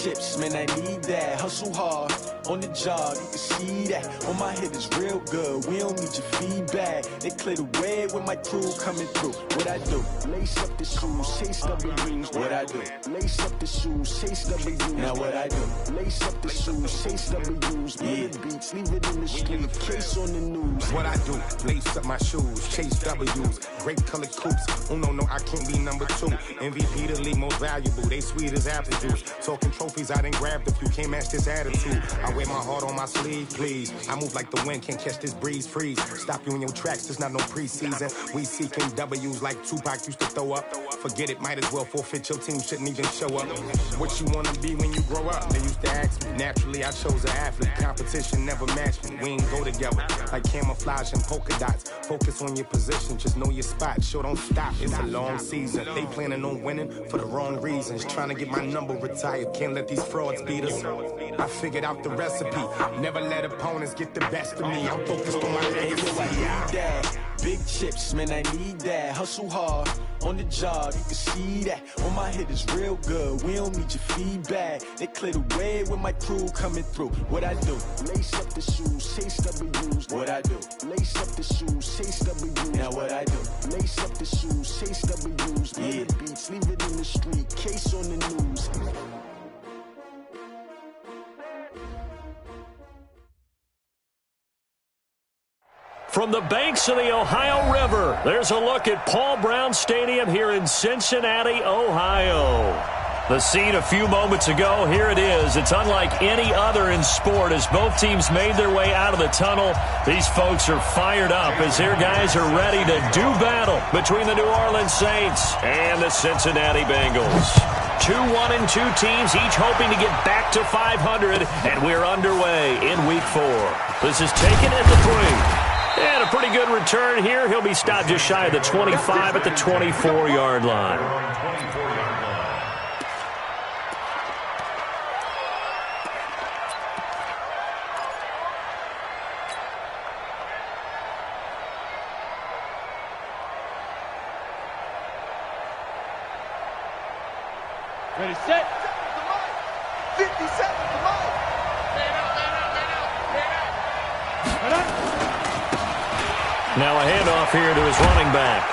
chips, man, I need that. Hustle hard, on the job, you can see that. On my head is real good, we don't need your feedback. They clear the way with my crew coming through. What I do? Lace up the shoes, chase W's. What I do? Lace up the shoes, chase W's. Now what I do? Lace up the shoes, chase W's. Yeah. Beats, leave it in the street, case on the news. What I do? Lace up my shoes, chase W's. Great colored coops. Oh no, I can't be number 2. MVP the league most valuable. They sweet as apple juice. Talking trophies, I done grabbed a few. Can't match this attitude. I wear my heart on my sleeve, please. I move like the wind, can't catch this breeze, freeze. Stop you in your tracks, there's not no preseason. We seeking W's like Tupac used to throw up. Forget it, might as well forfeit. Your team shouldn't even show up. What you wanna be when you grow up? They used to ask me. Naturally, I chose an athlete. Competition never matched me. We ain't go together like camouflage and polka dots. Focus on your position, just know your spot. Sure, don't stop. It's a long season. They planning on winning for the wrong reasons. Trying to get my number retired. Can't let these frauds beat us. I figured out the recipe. Never let opponents get the best of me. I'm focused on my legacy. Big chips, man, I need that. Hustle hard, on the job, you can see that. On my head is real good, we don't need your feedback. They clear the way with my crew coming through. What I do? Lace up the shoes, chase W's. What I do? Lace up the shoes, chase W's. Now what I do? Lace up the shoes, chase W's. Yeah. Beats, leave it in the street, case on the news. From the banks of the Ohio River, there's a look at Paul Brown Stadium here in Cincinnati, Ohio. The scene a few moments ago, here it is. It's unlike any other in sport as both teams made their way out of the tunnel. These folks are fired up as their guys are ready to do battle between the New Orleans Saints and the Cincinnati Bengals. 2-1-2 teams, each hoping to get back to 500, and we're underway in Week 4. This is taken at the 3. And a pretty good return here. He'll be stopped just shy of the 25 at the 24-yard line. Ready, set. 50 seconds, come on. Man up. Now a handoff here to his running back.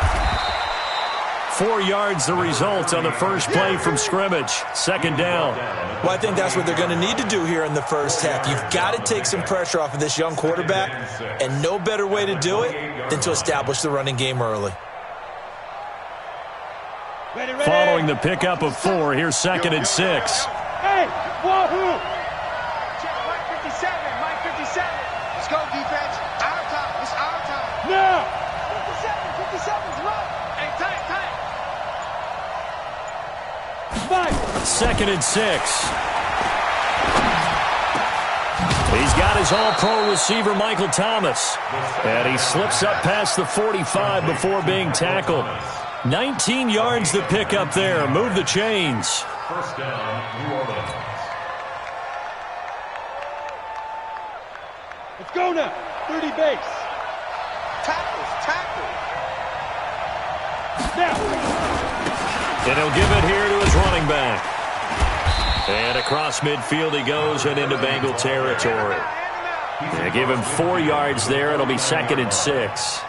4 yards the result on the first play from scrimmage. Second down. Well, I think that's what they're going to need to do here in the first half. You've got to take some pressure off of this young quarterback, and no better way to do it than to establish the running game early. Ready. Following the pickup of 4, here's 2nd and 6. Hey, wahoo! Mike 57. Let's go, defense. Our time. It's our time. Now! 57's right. Hey, tight. 5. 2nd and 6. He's got his all-pro receiver, Michael Thomas. And he slips up past the 45 before being tackled. 19 yards to pick up there. Move the chains. First down, New Orleans. Let's go now. 30 base. Tackle. Now. And he'll give it here to his running back. And across midfield he goes and into Bengal territory. Yeah, give him 4 yards there. It'll be 2nd and 6.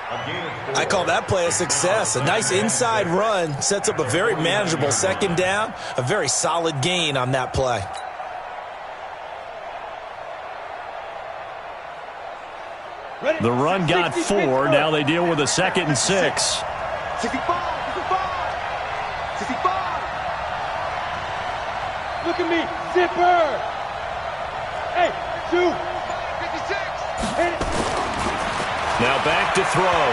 I call that play a success. A nice inside run sets up a very manageable second down. A very solid gain on that play. The run got 4. Now they deal with a 2nd and 6. 65. Look at me. Zipper. Hey, 2. 56. Hit it. Now back to throw.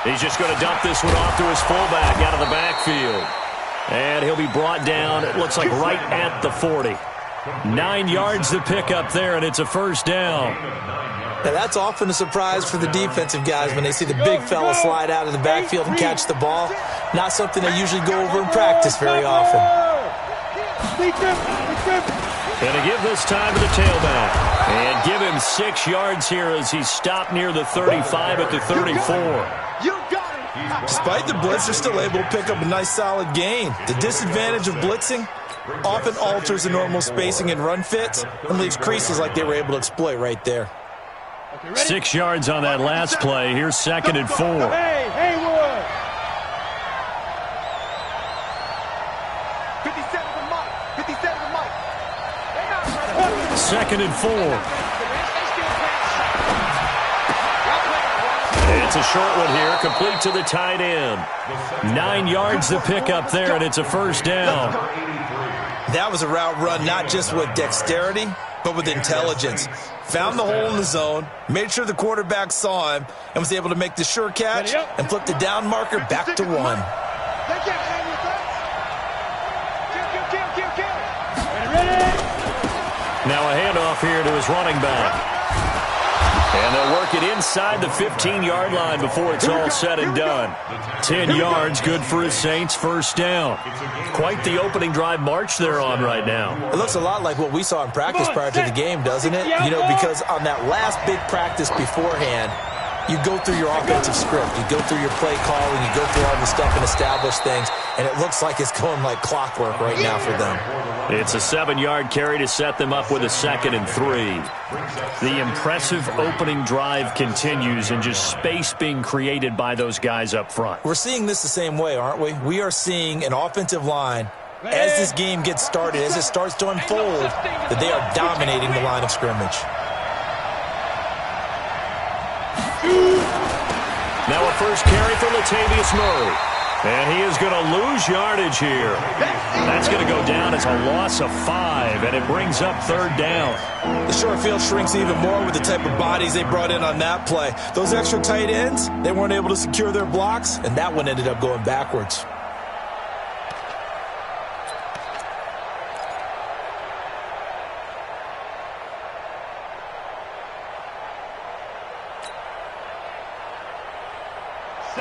He's just going to dump this one off to his fullback out of the backfield. And he'll be brought down, it looks like right at the 40. 9 yards to pick up there, and it's a first down. Now that's often a surprise for the defensive guys when they see the big fella slide out of the backfield and catch the ball. Not something they usually go over in practice very often. And to give this time to the tailback. And give him 6 yards here as he's stopped near the 35 at the 34. You got it. Despite the blitz, they're still able to pick up a nice solid gain. The disadvantage of blitzing, often alters the normal spacing and run fits and leaves creases like they were able to exploit right there. 6 yards on that last play. Here's 2nd and 4. Hey, Haywood! 57 to Mike. 57 to Mike. 2nd and 4. It's a short one here, complete to the tight end. 9 yards to pick up there, and it's a first down. That was a route run not just with dexterity, but with intelligence. Found the hole in the zone, made sure the quarterback saw him, and was able to make the sure catch and flip the down marker back to 1. They can't hang with us. Ready? Now a handoff here to his running back. And they'll work it inside the 15-yard line before it's all said and done. 10 yards, good for his Saints, first down. Quite the opening drive march they're on right now. It looks a lot like what we saw in practice prior to the game, doesn't it? You know, because on that last big practice beforehand, you go through your offensive script, you go through your play calling, you go through all the stuff and establish things, and it looks like it's going like clockwork right now for them. It's a 7-yard carry to set them up with a 2nd and 3. The impressive opening drive continues and just space being created by those guys up front. We're seeing this the same way, aren't we? We are seeing an offensive line, as this game gets started, as it starts to unfold, that they are dominating the line of scrimmage. Now a first carry for Latavius Murray. And he is going to lose yardage here. That's going to go down as a loss of 5, and it brings up 3rd down. The short field shrinks even more with the type of bodies they brought in on that play. Those extra tight ends, they weren't able to secure their blocks, and that one ended up going backwards.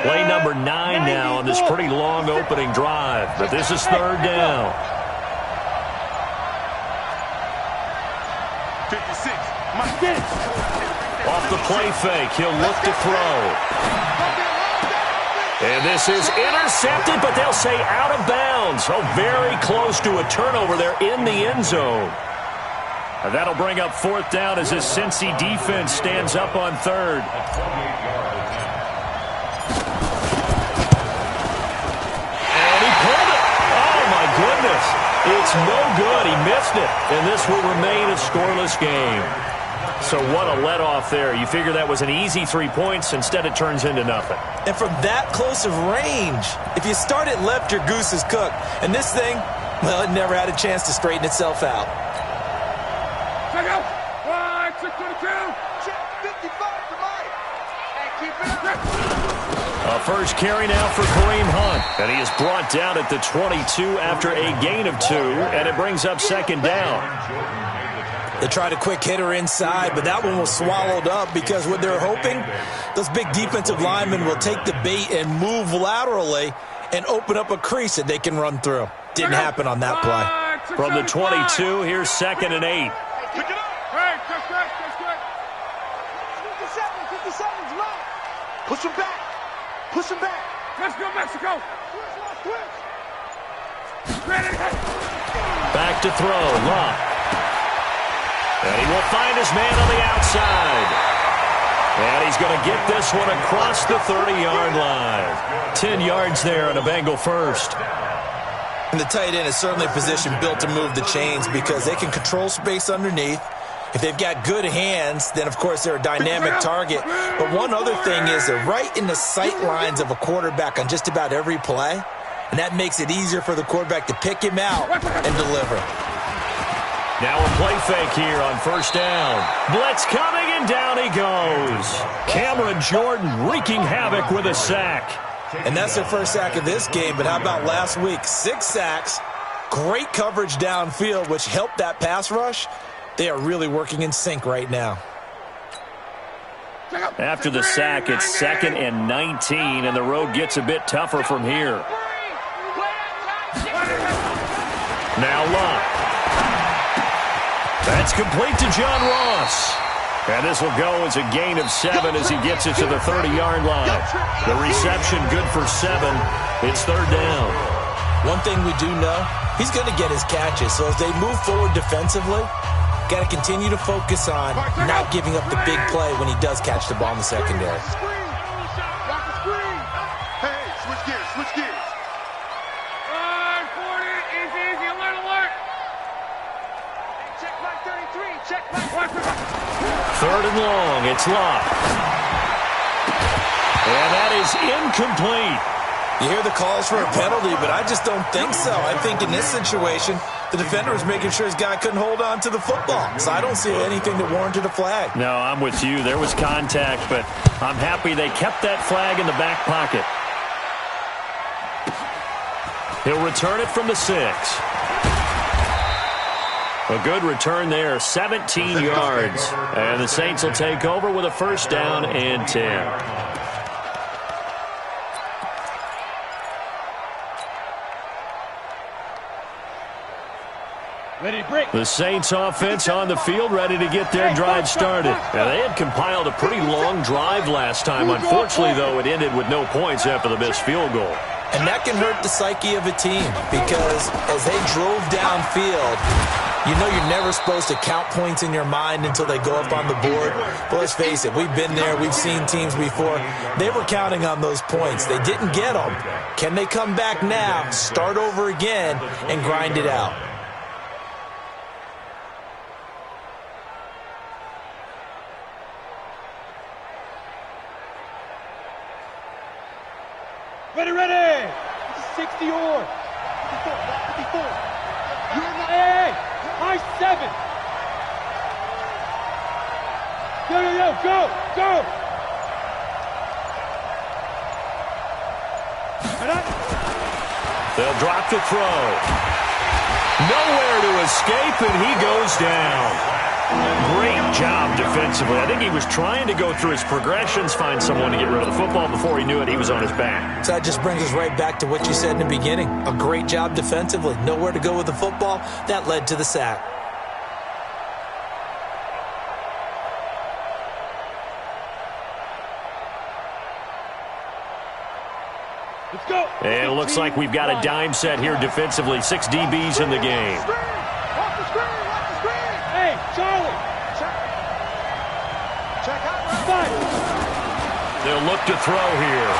Play number 9 now on this pretty long opening drive, but this is 3rd down. 56. Off the play fake, he'll look to throw. And this is intercepted, but they'll say out of bounds. Oh, very close to a turnover there in the end zone. And that'll bring up 4th down as his Cincy defense stands up on 3rd. Goodness, it's no good. He missed it, and this will remain a scoreless game. So what a let-off there. You figure that was an easy 3 points. Instead, it turns into nothing. And from that close of range, if you start it left, your goose is cooked. And this thing, well, it never had a chance to straighten itself out. Check out. 622. 55 to Mike. And keep it up. A first carry now for Kareem Hunt. And he is brought down at the 22 after a gain of 2, and it brings up 2nd down. They tried a quick hitter inside, but that one was swallowed up because what they're hoping, those big defensive linemen will take the bait and move laterally and open up a crease that they can run through. Didn't happen on that play. From the 22, here's 2nd and 8. Pick it up. Hey, just good. 57's right. Push him back. Push him back. Let's go, Mexico. Back to throw, Locke. And he will find his man on the outside. And he's going to get this one across the 30-yard line. 10 yards there on a Bengal first. And the tight end is certainly a position built to move the chains because they can control space underneath. If they've got good hands, then, of course, they're a dynamic target. But one other thing is they're right in the sight lines of a quarterback on just about every play, and that makes it easier for the quarterback to pick him out and deliver. Now a play fake here on first down. Blitz coming, and down he goes. Cameron Jordan wreaking havoc with a sack. And that's their first sack of this game, but how about last week? 6 sacks, great coverage downfield, which helped that pass rush. They are really working in sync right now. After the sack, it's 2nd and 19, and the road gets a bit tougher from here. Now Locke. That's complete to John Ross. And this will go as a gain of 7 as he gets it to the 30-yard line. The reception good for 7. It's 3rd down. One thing we do know, he's going to get his catches. So as they move forward defensively, got to continue to focus on not giving up the big play when he does catch the ball in the secondary. Hey, switch gears, switch gears. 40, easy, alert, alert. Check my 33, check my... 3rd and long, it's locked. And that is incomplete. You hear the calls for a penalty, but I just don't think so. I think in this situation, the defender was making sure his guy couldn't hold on to the football. So I don't see anything that warranted a flag. No, I'm with you. There was contact, but I'm happy they kept that flag in the back pocket. He'll return it from the 6. A good return there, 17 yards. And the Saints will take over with a 1st down and 10. The Saints offense on the field, ready to get their drive started. Now, they had compiled a pretty long drive last time. Unfortunately, though, it ended with no points after the missed field goal. And that can hurt the psyche of a team because as they drove downfield, you know you're never supposed to count points in your mind until they go up on the board. But let's face it, we've been there. We've seen teams before. They were counting on those points. They didn't get them. Can they come back now, start over again, and grind it out? Ready. 60 or 54. Hey, high 7. Go. They'll drop the throw. Nowhere to escape, and he goes down. Great job defensively. I think he was trying to go through his progressions, find someone to get rid of the football. Before he knew it, he was on his back. So that just brings us right back to what you said in the beginning. A great job defensively. Nowhere to go with the football. That led to the sack. Let's go. And it looks like we've got a dime set here defensively. 6 DBs in the game. Off the screen. Hey, Charlie. Check out. They'll look to throw here.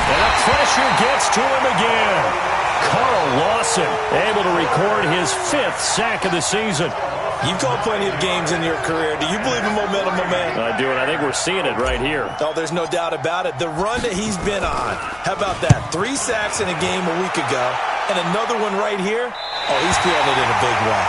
And the pressure gets to him again. Carl Lawson able to record his 5th sack of the season. You've called plenty of games in your career. Do you believe in momentum, my man? I do, and I think we're seeing it right here. Oh, there's no doubt about it. The run that he's been on. How about that? 3 sacks in a game a week ago, and another one right here. Oh, he's feeling it in a big way.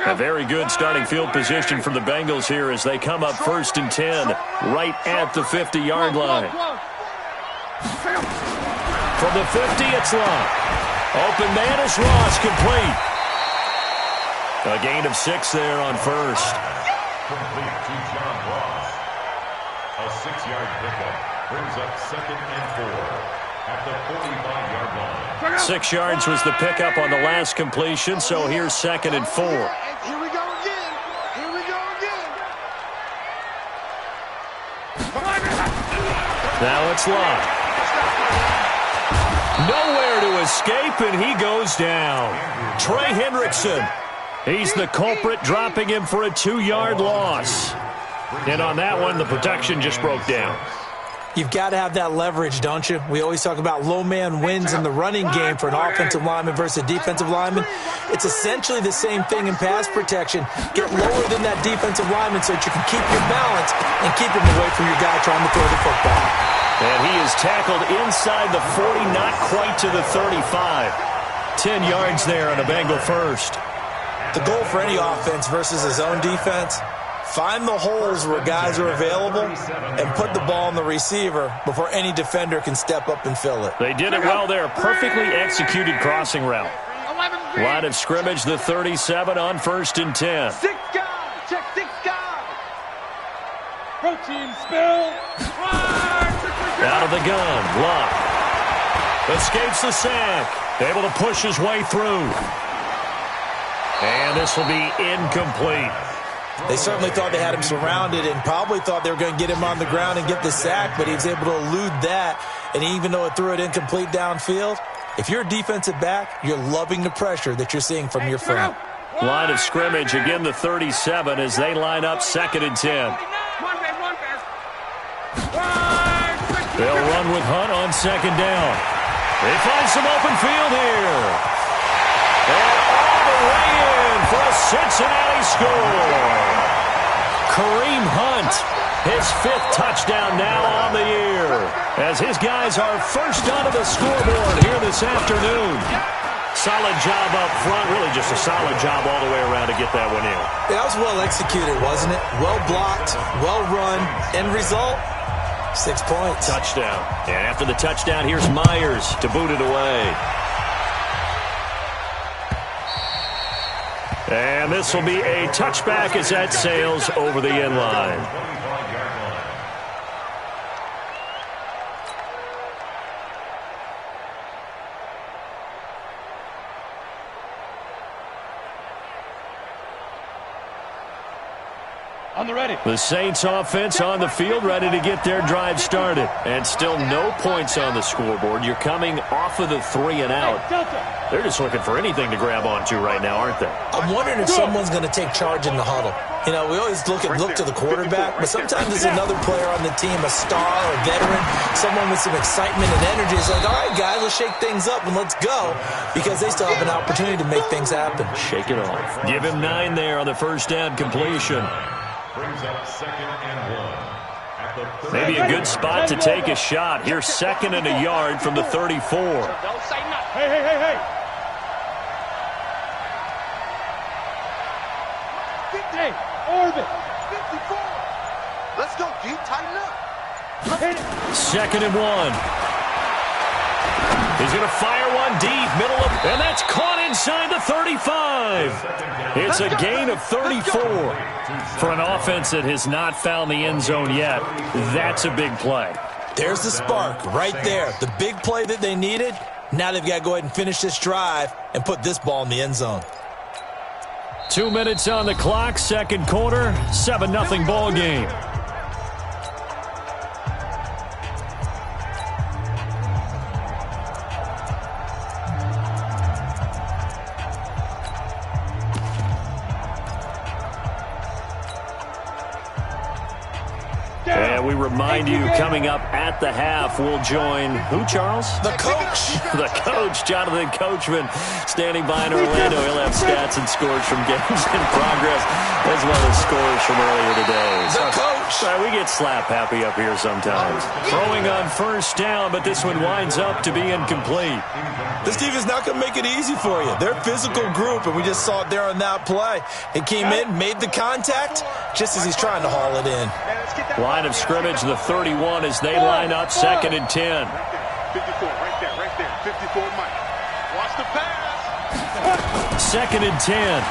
A very good starting field position for the Bengals here as they come up 1st and 10 right at the 50-yard line. From the 50, it's Locke. Open man is Ross, complete. A gain of 6 there on 1st. Complete to John Ross. A 6-yard pickup brings up 2nd and 4 at the 45-yard line. 6 yards was the pickup on the last completion, so here's 2nd and 4. Here we go again. Now it's Locke. Nowhere to escape, and he goes down. Trey Hendrickson. He's the culprit, dropping him for a 2-yard loss. And on that one, the protection just broke down. You've got to have that leverage, don't you? We always talk about low man wins in the running game for an offensive lineman versus a defensive lineman. It's essentially the same thing in pass protection. Get lower than that defensive lineman so that you can keep your balance and keep him away from your guy trying to throw the football. And he is tackled inside the 40, not quite to the 35. 10 yards there on a Bengal first. The goal for any offense versus his own defense, find the holes where guys are available and put the ball on the receiver before any defender can step up and fill it. They did it well there. Perfectly executed crossing route. Line of scrimmage, the 37 on 1st and 10. 6 guys. Check 6 guys. Protein spill. Out of the gun. Luck. Escapes the sack. Able to push his way through. And this will be incomplete. They certainly thought they had him surrounded and probably thought they were going to get him on the ground and get the sack, but he was able to elude that. And even though it threw it incomplete downfield, if you're a defensive back, you're loving the pressure that you're seeing from your front. Line of scrimmage, again the 37 as they line up 2nd and 10. They'll run with Hunt on 2nd down. They find some open field here. And all the way in for a Cincinnati score. Kareem Hunt, his 5th touchdown now on the year, as his guys are first onto the scoreboard here this afternoon. Solid job up front, really just a solid job all the way around to get that one in. That was well executed, wasn't it? Well blocked, well run, end result, 6 points. Touchdown. And after the touchdown, here's Myers to boot it away. And this will be a touchback as that sails over the end line. On the ready. The Saints offense on the field, ready to get their drive started. And still no points on the scoreboard. You're coming off of the 3 and out. They're just looking for anything to grab onto right now, aren't they? I'm wondering if someone's going to take charge in the huddle. You know, we always look to the quarterback, but sometimes there's another player on the team, a star or a veteran, someone with some excitement and energy. It's like, all right, guys, let's shake things up and let's go, because they still have an opportunity to make things happen. Shake it off. Give him 9 there on the first down completion. Brings up 2nd and 1. At the Maybe a good spot to take a shot. Here's 2nd and a yard from the 34. Hey. Hey, Orbit. 54. Let's go, G. Tighten up. 2nd and 1. He's going to fire one deep, middle of, and that's caught inside the 35. It's a gain of 34. For an offense that has not found the end zone yet, that's a big play. There's the spark right there. The big play that they needed. Now they've got to go ahead and finish this drive and put this ball in the end zone. 2 minutes on the clock, 2nd quarter, 7-0 ball game. And we remind you, coming up at the half, we'll join who, Charles? The coach. The coach, Jonathan Coachman, standing by in Orlando. He'll have stats and scores from games in progress, as well as scores from earlier today. The coach. We get slap happy up here sometimes. Throwing on first down, but this one winds up to be incomplete. This team is not going to make it easy for you. They're a physical group, and we just saw it there on that play. He came in, made the contact, just as he's trying to haul it in. Line of scrimmage, the 31, as they line up 2nd and 10. 54, right there. 54, Mike. Watch the pass. 2nd and 10.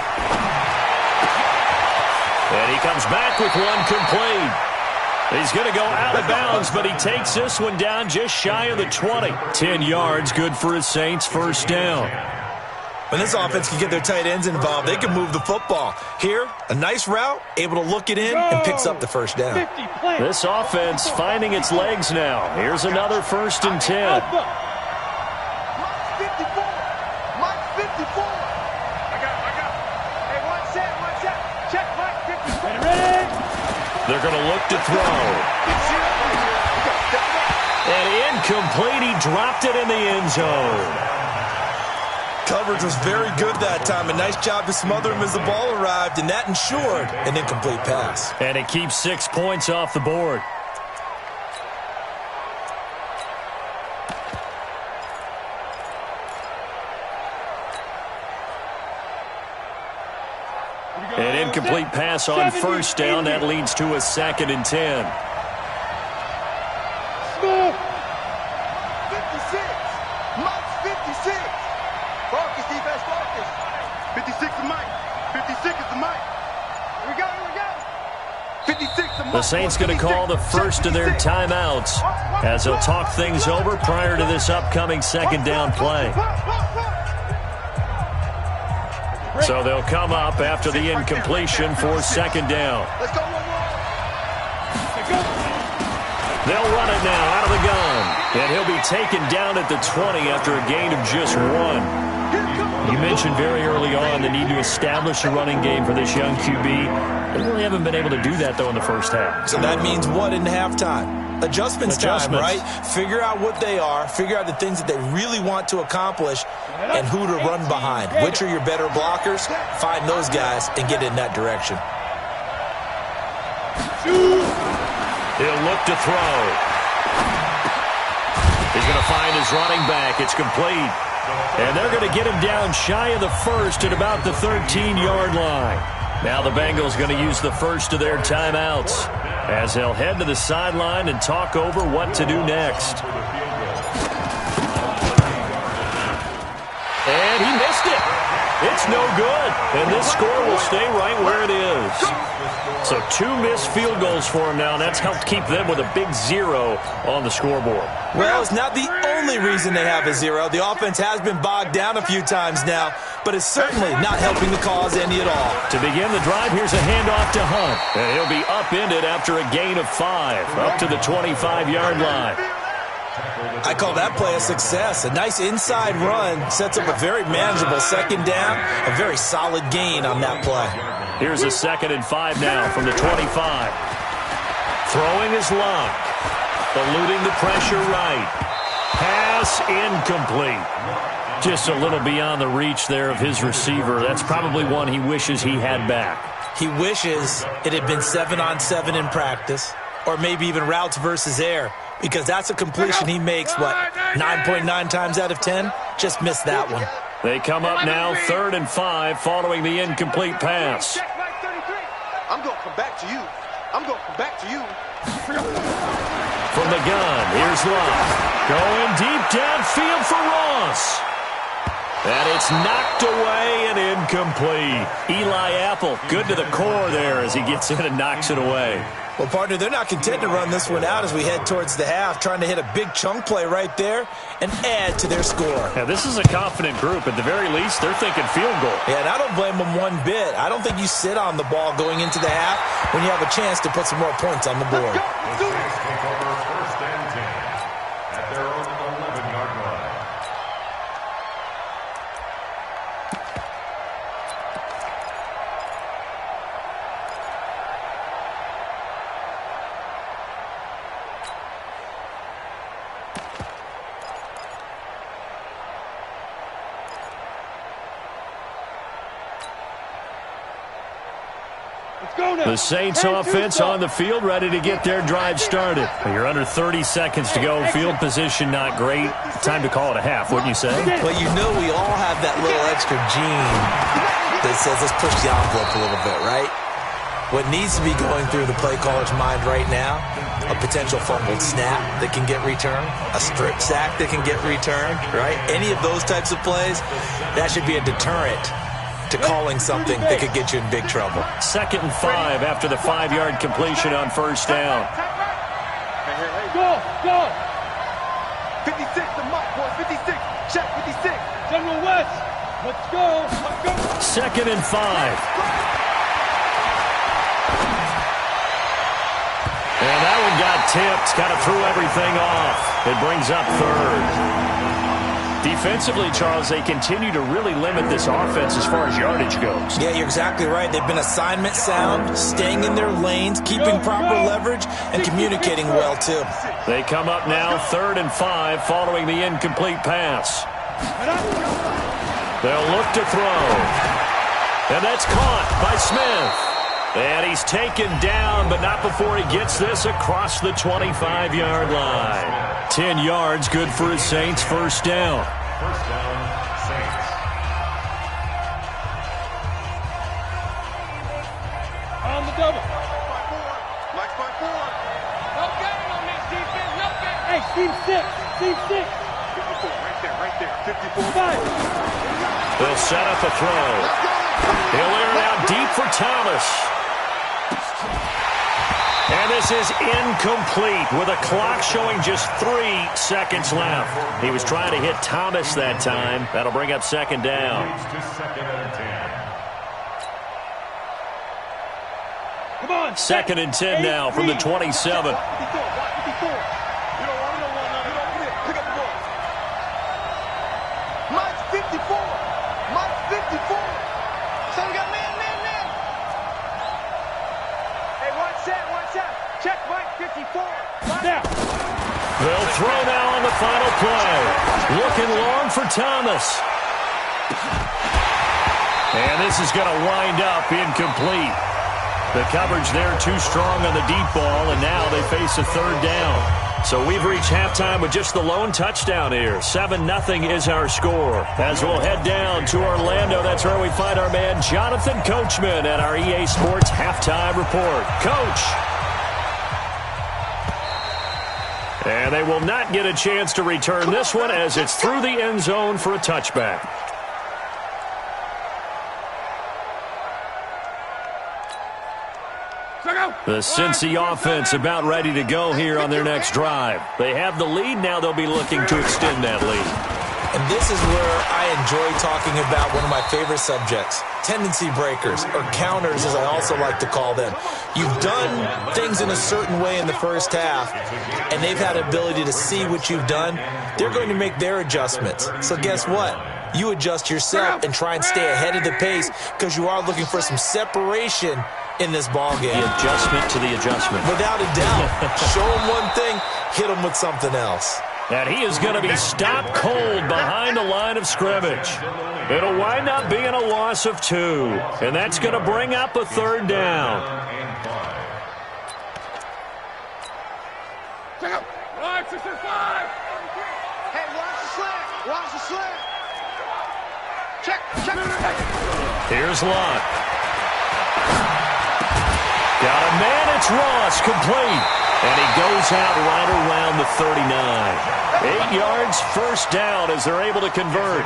And he comes back with one complete. He's going to go out of bounds, but he takes this one down just shy of the 20. 10 yards, good for his Saints, first down. When this offense can get their tight ends involved, they can move the football. Here, a nice route, able to look it in, and picks up the first down. This offense finding its legs now. Here's another 1st and 10. Mike 54. Mike 54. I got. Hey, one set. Check Mike 54. Ready? They're going to look to throw. And incomplete. He dropped it in the end zone. Coverage was very good that time. A nice job to smother him as the ball arrived, and that ensured an incomplete pass. And it keeps 6 points off the board. An incomplete pass on first down. That leads to a 2nd and 10. 56. Mike's 56. Focus, defense, focus. 56 to Mike. 56 is to Mike. Here we go. 56 to The Saints going to call the first of their timeouts as they'll talk things over prior to this upcoming second down play. So they'll come up after the incompletion for second down. They'll run it now out of the gun. And he'll be taken down at the 20 after a gain of just 1. You mentioned very early on the need to establish a running game for this young QB. They really haven't been able to do that, though, in the first half. So that means what in halftime? Adjustments time, right? Figure out what they are, figure out the things that they really want to accomplish, and who to run behind. Which are your better blockers? Find those guys and get in that direction. He'll look to throw. He's going to find his running back. It's complete. And they're going to get him down shy of the first at about the 13-yard line. Now the Bengals going to use the first of their timeouts as they'll head to the sideline and talk over what to do next. And he missed it. It's no good. And this score will stay right where it is. So 2 missed field goals for him now, and that's helped keep them with a big 0 on the scoreboard. Well, it's not the only reason they have a 0. The offense has been bogged down a few times now, but it's certainly not helping the cause any at all. To begin the drive, here's a handoff to Hunt. And he'll be upended after a gain of 5, up to the 25-yard line. I call that play a success. A nice inside run sets up a very manageable second down, a very solid gain on that play. Here's a 2nd and 5 now from the 25. Throwing his luck. Eluding the pressure right. Pass incomplete. Just a little beyond the reach there of his receiver. That's probably one he wishes he had back. He wishes it had been 7-on-7 in practice, or maybe even routes versus air, because that's a completion he makes, 9.9 times out of 10? Just missed that one. They come up now 3rd and 5 following the incomplete pass. I'm going to come back to you. I'm going to come back to you. From the gun, here's Love. Going deep downfield for Ross. And it's knocked away and incomplete. Eli Apple, good to the core there as he gets in and knocks it away. Well, partner, they're not content to run this one out as we head towards the half, trying to hit a big chunk play right there and add to their score. Yeah, this is a confident group. At the very least, they're thinking field goal. Yeah, and I don't blame them one bit. I don't think you sit on the ball going into the half when you have a chance to put some more points on the board. First and 10 at their own 11-yard line. The Saints offense on the field, ready to get their drive started. You're under 30 seconds to go. Field position not great. Time to call it a half, wouldn't you say? Well, you know we all have that little extra gene that says let's push the envelope a little bit, right? What needs to be going through the play caller's mind right now, a potential fumbled snap that can get returned, a strip sack that can get returned, right? Any of those types of plays, that should be a deterrent to calling something that could get you in big trouble. 2nd and 5 after the 5-yard completion on first down. Go! 56, the mark, boys. 56. Check, 56. General West, let's go! 2nd and 5. And that one got tipped. Kind of threw everything off. It brings up 3rd. Defensively, Charles, they continue to really limit this offense as far as yardage goes. Yeah, you're exactly right. They've been assignment sound, staying in their lanes, keeping proper leverage, and communicating well, too. They come up now 3rd and 5 following the incomplete pass. They'll look to throw. And that's caught by Smith. And he's taken down, but not before he gets this across the 25-yard line. 10 yards, good for his Saints. First down. First down, Saints. On the double. Like by 4. No game on this defense, no game. Hey, team 6. 54, right there. 54. 5. They'll set up a throw. He'll air it out deep for Thomas. And And this is incomplete with a clock showing just 3 seconds left. He was trying to hit Thomas that time. That'll bring up second down. Come on. Second and 10 now from the 27. Mike's 54. Mike's 54. So we got man. Hey, watch out. Check Mike 54. Now. They'll throw now on the final play. Looking long for Thomas. And this is going to wind up incomplete. The coverage there too strong on the deep ball, and now they face a third down. So we've reached halftime with just the lone touchdown here. 7-0 is our score. As we'll head down to Orlando, that's where we find our man Jonathan Coachman at our EA Sports Halftime Report. Coach. And they will not get a chance to return this one as it's through the end zone for a touchback. The Cincy offense about ready to go here on their next drive. They have the lead. Now they'll be looking to extend that lead. And this is where I enjoy talking about one of my favorite subjects, tendency breakers, or counters as I also like to call them. You've done things in a certain way in the first half, and they've had the ability to see what you've done. They're going to make their adjustments. So guess what? You adjust yourself and try and stay ahead of the pace because you are looking for some separation in this ball game. The adjustment to the adjustment. Without a doubt. Show them one thing, hit them with something else. And he is going to be stopped cold behind the line of scrimmage. It'll wind up being a loss of 2. And that's going to bring up a third down. Check out. 565. Hey, watch the slant. Watch the slant. Check. Here's Lott. Got a man, it's Ross, complete. And he goes out right around the 39. 8 yards, first down as they're able to convert.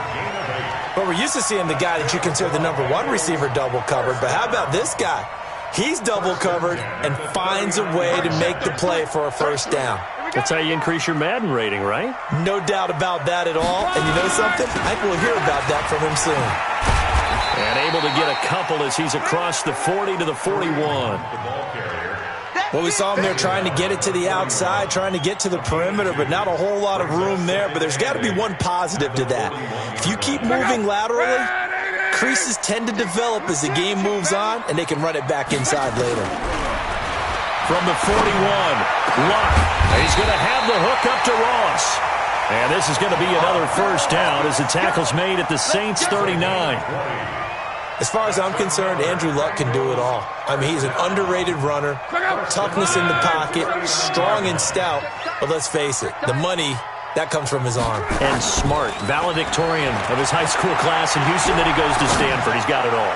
But we're used to seeing the guy that you consider the number 1 receiver double covered. But how about this guy? He's double covered and finds a way to make the play for a first down. That's how you increase your Madden rating, right? No doubt about that at all. And you know something? I think we'll hear about that from him soon. And able to get a couple as he's across the 40 to the 41. Well, we saw him there trying to get it to the outside, trying to get to the perimeter, but not a whole lot of room there. But there's got to be one positive to that. If you keep moving laterally, creases tend to develop as the game moves on, and they can run it back inside later. From the 41, Lott. He's going to have the hook up to Ross. And this is going to be another first down as the tackle's made at the Saints 39. As far as I'm concerned, Andrew Luck can do it all. I mean, he's an underrated runner, toughness in the pocket, strong and stout. But let's face it, the money, that comes from his arm. And smart, valedictorian of his high school class in Houston, then he goes to Stanford. He's got it all.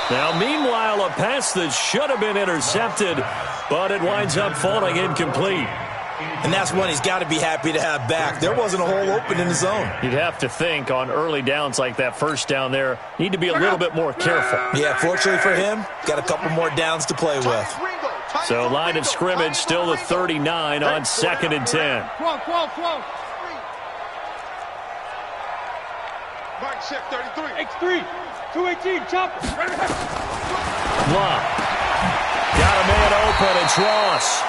Now, meanwhile, a pass that should have been intercepted, but it winds up falling incomplete. And that's one he's got to be happy to have back. There wasn't a hole open in the zone. You'd have to think on early downs like that first down there, need to be a little bit more careful. Yeah, fortunately for him, got a couple more downs to play with. So line of scrimmage still the 39 on 2nd and 10. 12. Mike check 33. X3. 218. Chopper. Lott. Got a man open. It's Ross.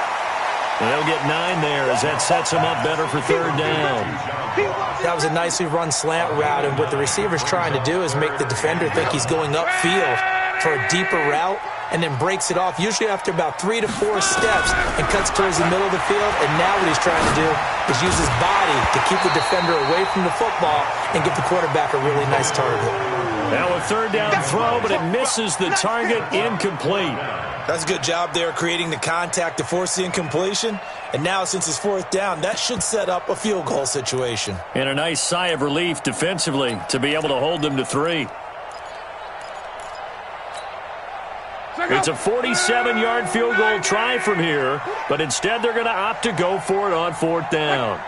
And they'll get 9 there as that sets him up better for third down. That was a nicely run slant route, and what the receiver's trying to do is make the defender think he's going upfield for a deeper route and then breaks it off, usually after about 3 to 4 steps, and cuts towards the middle of the field. And now what he's trying to do is use his body to keep the defender away from the football and give the quarterback a really nice target. Now a third down throw, but it misses the target, incomplete. That's a good job there creating the contact to force the incompletion. And now since it's fourth down, that should set up a field goal situation. And a nice sigh of relief defensively to be able to hold them to 3. It's a 47-yard field goal try from here, but instead they're going to opt to go for it on fourth down.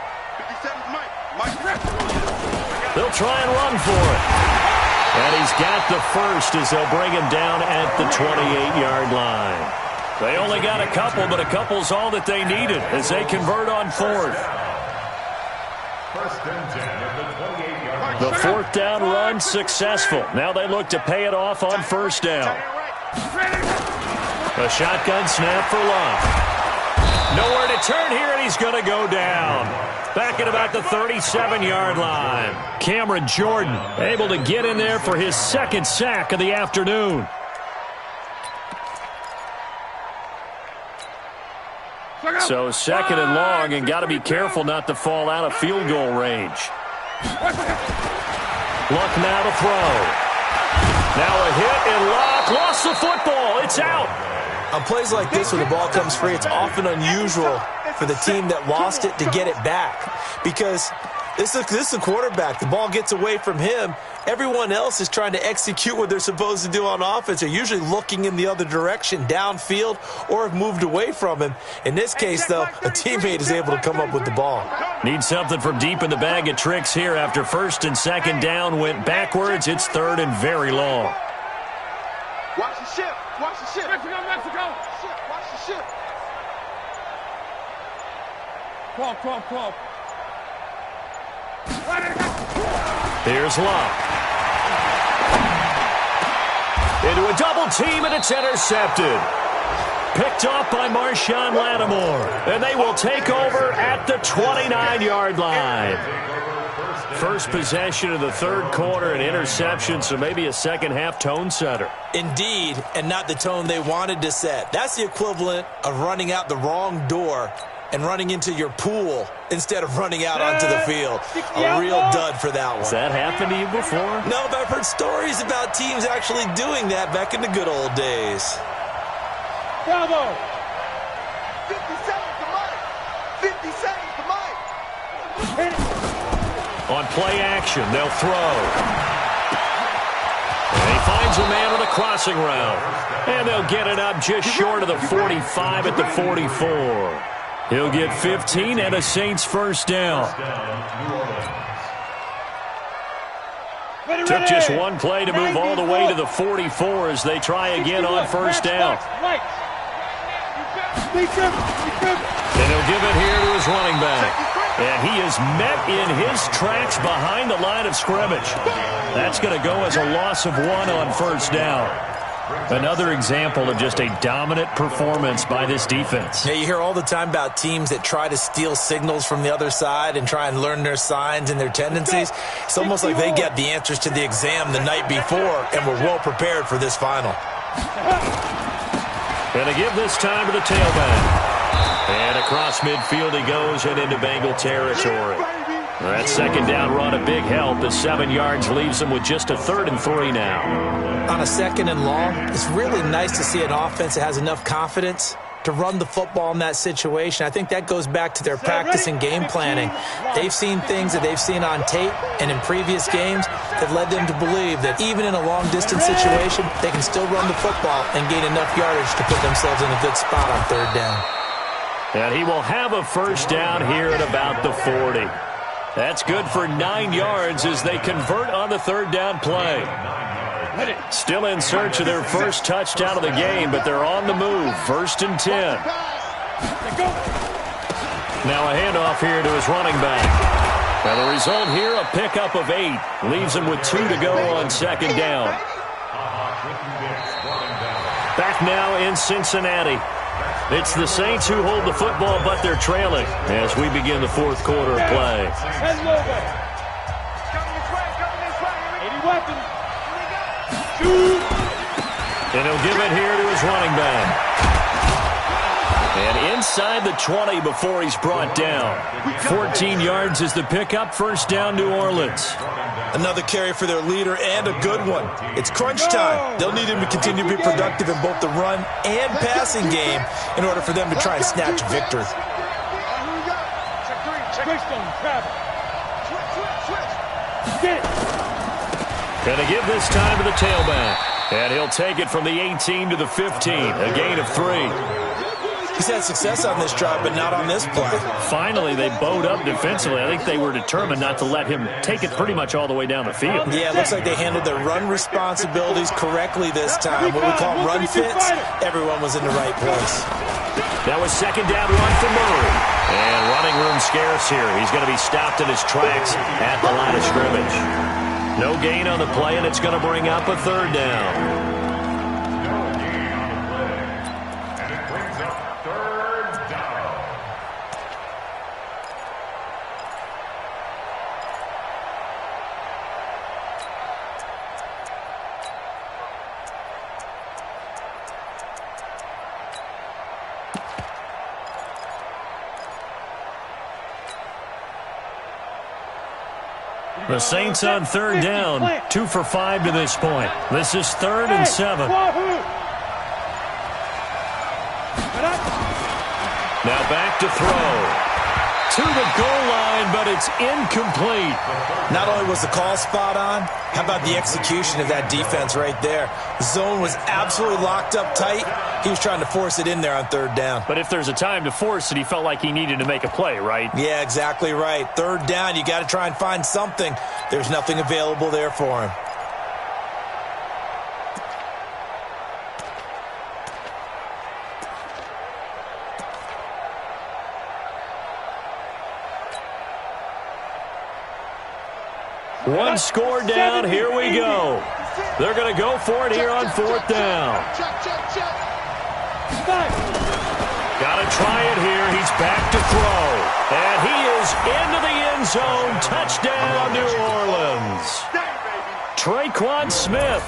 They'll try and run for it. And he's got the first as they'll bring him down at the 28-yard line. They only got a couple, but a couple's all that they needed as they convert on fourth. First and 10 at the 28-yard line. The fourth down run successful. Now they look to pay it off on first down. A shotgun snap for Love. Nowhere to turn here, and he's going to go down. Back at about the 37-yard line. Cameron Jordan able to get in there for his second sack of the afternoon. So second and long, and got to be careful not to fall out of field goal range. Luck now to throw. Now a hit, and Luck lost the football. It's out. On plays like this, when the ball comes free, it's often unusual for the team that lost it to get it back. Because this is a quarterback. The ball gets away from him. Everyone else is trying to execute what they're supposed to do on offense. They're usually looking in the other direction, downfield, or have moved away from him. In this case, though, a teammate is able to come up with the ball. Need something from deep in the bag of tricks here after first and second down went backwards. It's third and very long. Watch the ship. Watch the ship. Mexico, Mexico. Watch the ship. 12. Here's Love. Into a double team, and it's intercepted. Picked off by Marshawn Lattimore. And they will take over at the 29-yard line. First possession of the third quarter, an interception, so maybe a second-half tone setter. Indeed, and not the tone they wanted to set. That's the equivalent of running out the wrong door and running into your pool instead of running out onto the field. A real dud for that one. Has that happened to you before? No, but I've heard stories about teams actually doing that back in the good old days. Bravo. 50 seconds to Mike. 50 seconds to Mike. On play action, they'll throw. And he finds a man on a crossing route. And they'll get it up just short of the 45 at the 44. He'll get 15 and a Saints first down. Took just one play to move all the way to the 44 as they try again on first down. And And he'll give it here to his running back. And he is met in his tracks behind the line of scrimmage. That's going to go as a loss of one on first down. Another example of just a dominant performance by this defense. Yeah, you hear all the time about teams that try to steal signals from the other side and try and learn their signs and their tendencies. It's almost like they get the answers to the exam the night before and were well prepared for this final. Going to give this time to the tailback. And across midfield he goes and into Bengal territory. That second down run a big help as 7 yards leaves them with just a 3rd and 3 now. On a second and long, it's really nice to see an offense that has enough confidence to run the football in that situation. I think that goes back to their practice and game planning. They've seen things that they've seen on tape and in previous games that led them to believe that even in a long-distance situation, they can still run the football and gain enough yardage to put themselves in a good spot on third down. And he will have a first down here at about the 40. That's good for 9 yards as they convert on the third down play. Still in search of their first touchdown of the game, but they're on the move. 1st and 10. Now a handoff here to his running back. Now the result here, a pickup of 8. Leaves him with 2 to go on second down. Back now in Cincinnati. It's the Saints who hold the football, but they're trailing as we begin the fourth quarter of play. And he'll give it here to his running back. And inside the 20 before he's brought down. 14 yards is the pickup. First down, New Orleans. Another carry for their leader and a good one. It's crunch time. They'll need him to continue to be productive in both the run and passing game in order for them to try and snatch victory. Gonna give this time to the tailback. And he'll take it from the 18 to the 15. A gain of 3. He's had success on this drive, but not on this play. Finally, they bowed up defensively. I think they were determined not to let him take it pretty much all the way down the field. Yeah, it looks like they handled their run responsibilities correctly this time. What we call run fits, everyone was in the right place. That was second down run for Murray. And running room scarce here. He's going to be stopped in his tracks at the line of scrimmage. No gain on the play, and it's going to bring up a third down. The Saints on third down, 2 for 5 to this point. This is 3rd and 7. Now back to throw. To the goal line, but it's incomplete. Not only was the call spot on, how about the execution of that defense right there? The zone was absolutely locked up tight. He was trying to force it in there on third down. But if there's a time to force it, he felt like he needed to make a play, right? Yeah, exactly right. Third down, you got to try and find something. There's nothing available there for him. One score down, here we go. They're going to go for it here on 4th down. Got to try it here. He's back to throw. And he is into the end zone. Touchdown, New Orleans. Traquan Smith,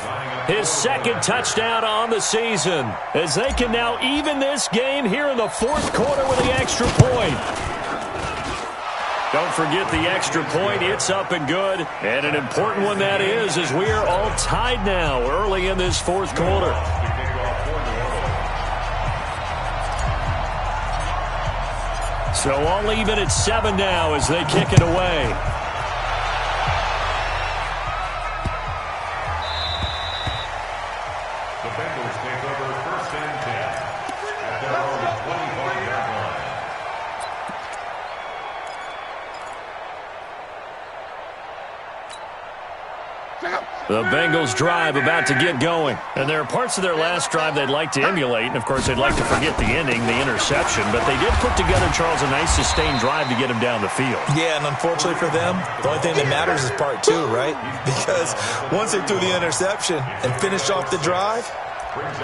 his 2nd touchdown on the season, as they can now even this game here in the 4th quarter with the extra point. Don't forget the extra point. It's up and good. And an important one that is, as we are all tied now early in this 4th quarter. So all even at 7 now as they kick it away. The Bengals take over 1st and 10 at their own 25-yard line. The Bengals drive about to get going. And there are parts of their last drive they'd like to emulate. And, of course, they'd like to forget the ending, the interception. But they did put together, Charles, a nice sustained drive to get him down the field. Yeah, and unfortunately for them, the only thing that matters is part 2, right? Because once they threw the interception and finished off the drive,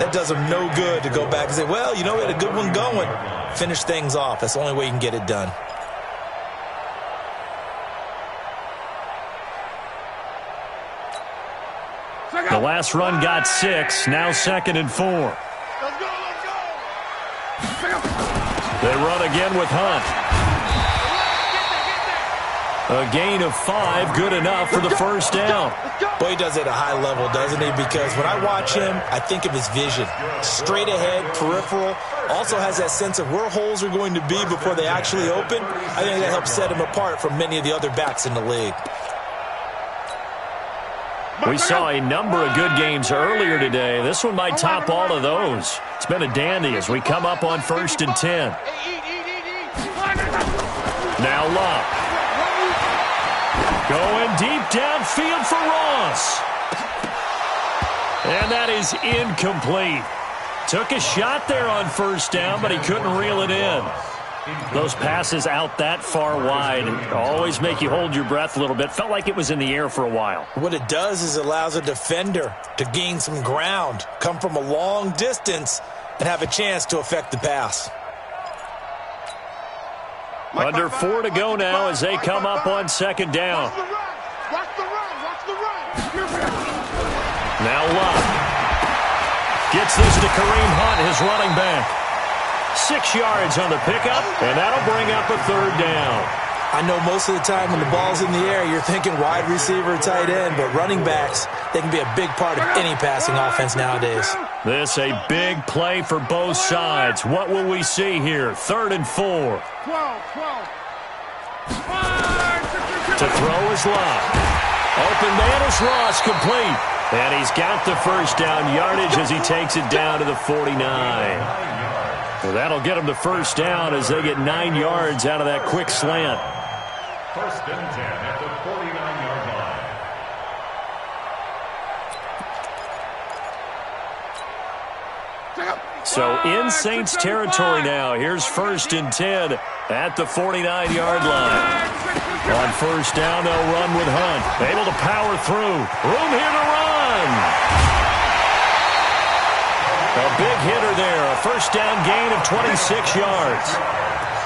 that does them no good to go back and say, well, you know, we had a good one going. Finish things off. That's the only way you can get it done. The last run got 6, now 2nd and 4. Let's go. They run again with Hunt. A gain of 5, good enough for the first down. Boy, he does it at a high level, doesn't he? Because when I watch him, I think of his vision. Straight ahead, peripheral. Also has that sense of where holes are going to be before they actually open. I think that helps set him apart from many of the other backs in the league. We saw a number of good games earlier today. This one might top all of those. It's been a dandy as we come up on 1st and 10. Now Locke. Going deep downfield for Ross. And that is incomplete. Took a shot there on 1st down, but he couldn't reel it in. Those passes out that far wide always make you hold your breath a little bit. Felt like it was in the air for a while. What it does is it allows a defender to gain some ground, come from a long distance, and have a chance to affect the pass. Under 4 to go now as they come up on 2nd down. Watch the run. Now Locke gets this to Kareem Hunt, his running back. 6 yards on the pickup, and that'll bring up a 3rd down. I know most of the time when the ball's in the air, you're thinking wide receiver, tight end, but running backs, they can be a big part of any passing offense nowadays. This a big play for both sides. What will we see here? 3rd and 4. 12. To throw is Locke. Open man is Ross, complete. And he's got the first down yardage as he takes it down to the 49. Well, that'll get them to first down as they get 9 yards out of that quick slant. First and 10 at the 49-yard line. So in Saints territory now. Here's first and 10 at the 49-yard line. On first down, they'll run with Hunt. Able to power through. Room here to run. A big hitter there. A first down gain of 26 yards.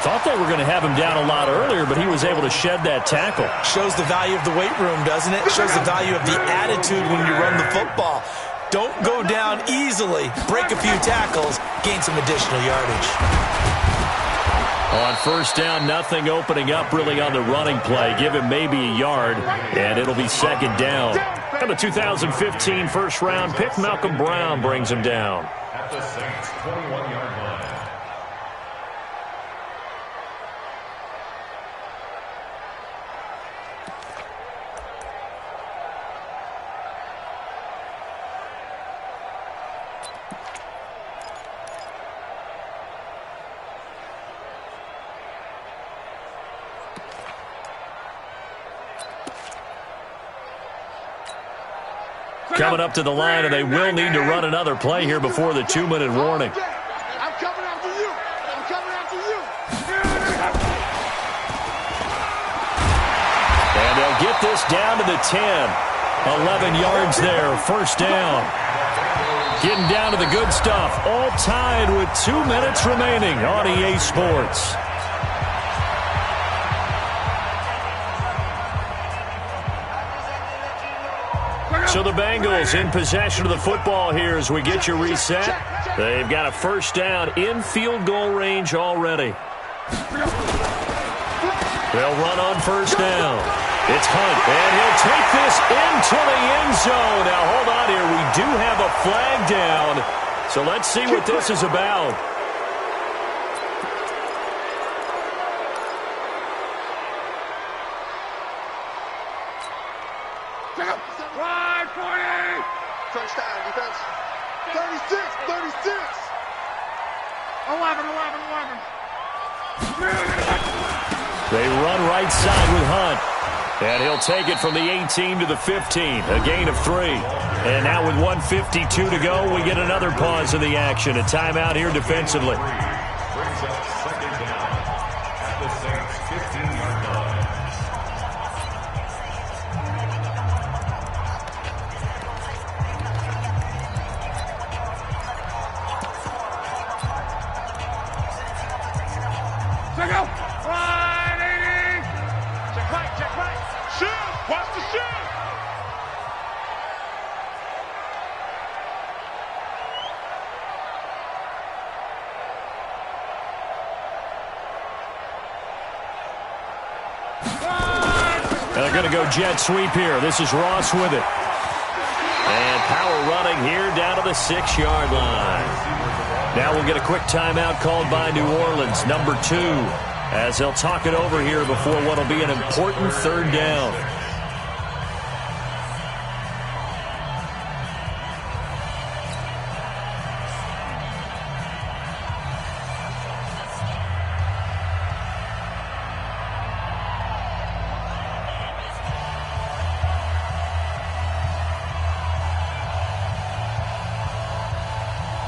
Thought they were going to have him down a lot earlier, but he was able to shed that tackle. Shows the value of the weight room, doesn't it? Shows the value of the attitude when you run the football. Don't go down easily. Break a few tackles. Gain some additional yardage. On first down, nothing opening up really on the running play. Give him maybe a yard, and it'll be second down. And the 2015 first-round pick, Malcolm Brown, brings him down. At the Saints' 21-yard line. Coming up to the line, and they will need to run another play here before the 2-minute warning. I'm coming after you. I'm coming after you. And they'll get this down to the 10. 11 yards there, first down. Getting down to the good stuff. All tied with 2 minutes remaining on EA Sports. So the Bengals in possession of the football here as we get you reset. They've got a first down in field goal range already. They'll run on first down. It's Hunt, and he'll take this into the end zone. Now, hold on here. We do have a flag down, so let's see what this is about. First down, defense. 36, 36. 11. They run right side with Hunt. And he'll take it from the 18 to the 15. A gain of 3. And now with 1:52 to go, we get another pause in the action. A timeout here defensively. Brings up second down at the Saints' 15-yard line. Check out. Right, 80. Check right. Shoot. Watch the shoot. And they're going to go jet sweep here. This is Ross with it. And power running here down to the 6-yard line. Now we'll get a quick timeout called by New Orleans, number 2, as they'll talk it over here before what will be an important third down.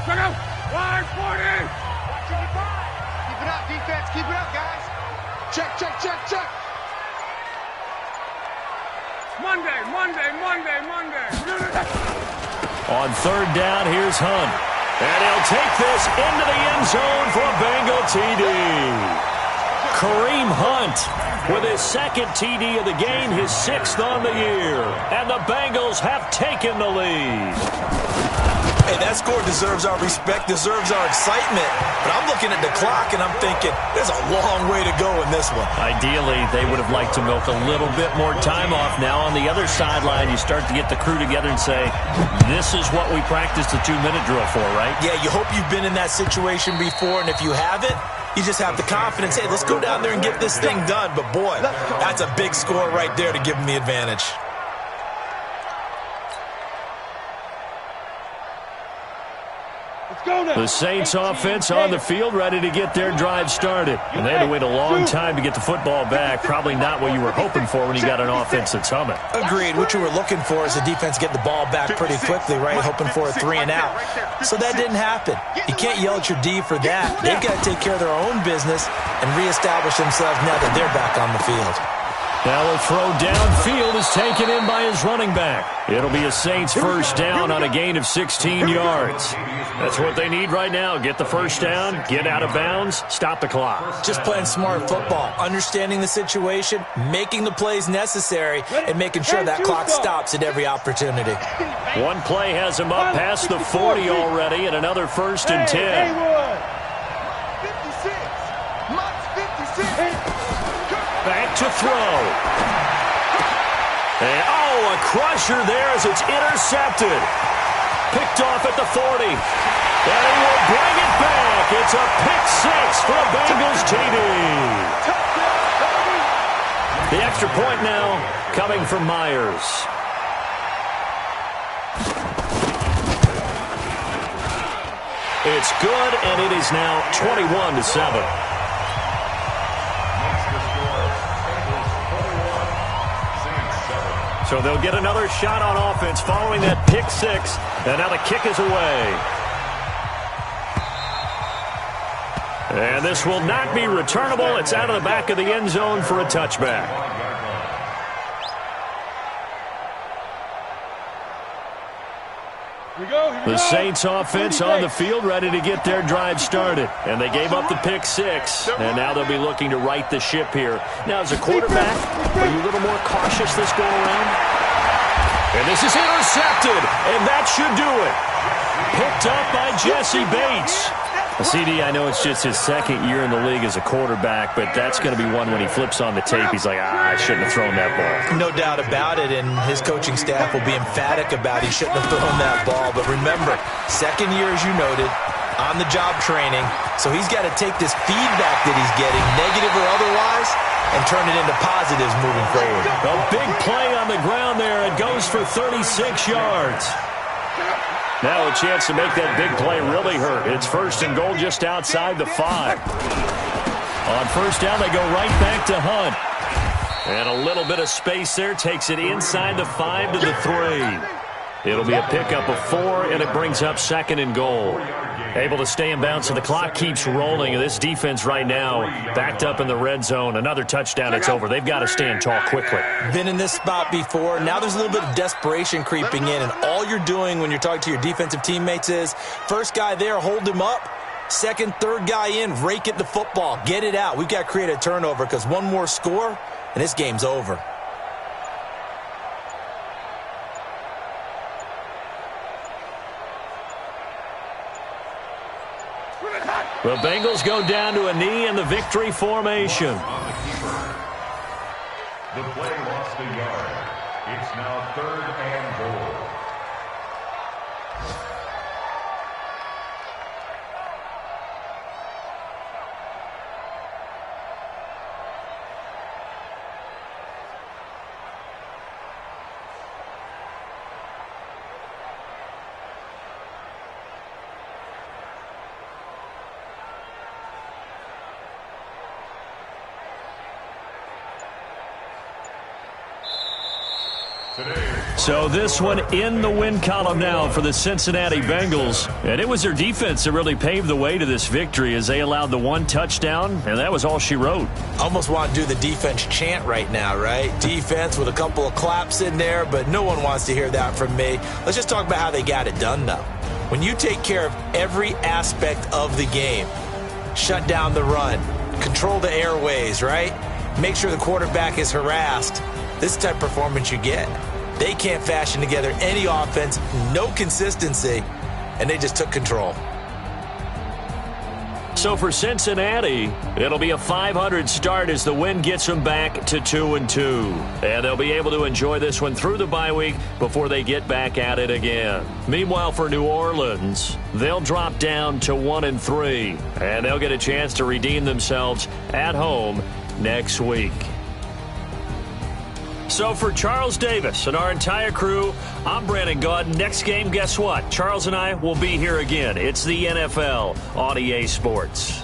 Check out. Wide 40. Keep it up, defense. Keep it up, guys. Check. Monday. On third down, here's Hunt. And he'll take this into the end zone for a Bengal TD. Kareem Hunt with his second TD of the game, his 6th on the year. And the Bengals have taken the lead. Hey, that score deserves our respect, deserves our excitement. But I'm looking at the clock, and I'm thinking, there's a long way to go in this one. Ideally, they would have liked to milk a little bit more time off. Now on the other sideline, you start to get the crew together and say, this is what we practiced the 2-minute drill for, right? Yeah, you hope you've been in that situation before, and if you haven't, you just have the confidence, hey, let's go down there and get this thing done. But, boy, that's a big score right there to give them the advantage. The Saints offense on the field, ready to get their drive started. And they had to wait a long time to get the football back. Probably not what you were hoping for when you got an offense that's humming. Agreed. What you were looking for is the defense get the ball back pretty quickly, right? Hoping for a 3 and out. So that didn't happen. You can't yell at your D for that. They've got to take care of their own business and reestablish themselves now that they're back on the field. Now a throw downfield is taken in by his running back. It'll be a Saints first down on a gain of 16 yards. That's what they need right now. Get the first down, get out of bounds, stop the clock. Just playing smart football, understanding the situation, making the plays necessary, and making sure that clock stops at every opportunity. One play has him up past the 40 already, and another first and 10. 56. Mott's 56. Back to throw. And, a crusher there as it's intercepted. Picked off at the 40. And he will bring it back. It's a pick 6 for the Bengals TD. The extra point now coming from Myers. It's good, and it is now 21-7. So they'll get another shot on offense following that pick 6. And now the kick is away. And this will not be returnable. It's out of the back of the end zone for a touchback. The Saints offense on the field ready to get their drive started. And they gave up the pick 6. And now they'll be looking to right the ship here. Now, as a quarterback, are you a little more cautious this go around? And this is intercepted. And that should do it. Picked up by Jesse Bates. CD, I know it's just his second year in the league as a quarterback, but that's going to be one when he flips on the tape. He's like, I shouldn't have thrown that ball. No doubt about it, and his coaching staff will be emphatic about he shouldn't have thrown that ball. But remember, second year, as you noted, on-the-job training, so he's got to take this feedback that he's getting, negative or otherwise, and turn it into positives moving forward. A big play on the ground there. It goes for 36 yards. Now a chance to make that big play really hurt. It's first and goal just outside the 5. On first down, they go right back to Hunt. And a little bit of space there takes it inside the 5 to the 3. It'll be a pickup of 4, and it brings up second and goal. Able to stay in bounds, so the clock keeps rolling. And this defense right now backed up in the red zone. Another touchdown, it's over. They've got to stand tall quickly. Been in this spot before. Now there's a little bit of desperation creeping in. And all you're doing when you're talking to your defensive teammates is, first guy there, hold him up. Second, third guy in, rake at the football. Get it out. We've got to create a turnover because one more score, and this game's over. The Bengals go down to a knee in the victory formation. The play lost a yard. It's now 3rd and goal. So this one in the win column now for the Cincinnati Bengals. And it was their defense that really paved the way to this victory as they allowed the 1 touchdown, and that was all she wrote. Almost want to do the defense chant right now, right? Defense with a couple of claps in there, but no one wants to hear that from me. Let's just talk about how they got it done, though. When you take care of every aspect of the game, shut down the run, control the airways, right? Make sure the quarterback is harassed. This is the type of performance you get. They can't fashion together any offense, no consistency, and they just took control. So for Cincinnati, it'll be a .500 start as the win gets them back to 2-2. And they'll be able to enjoy this one through the bye week before they get back at it again. Meanwhile, for New Orleans, they'll drop down to 1-3. And they'll get a chance to redeem themselves at home next week. So for Charles Davis and our entire crew, I'm Brandon Gaudin. Next game, guess what? Charles and I will be here again. It's the NFL on EA Sports.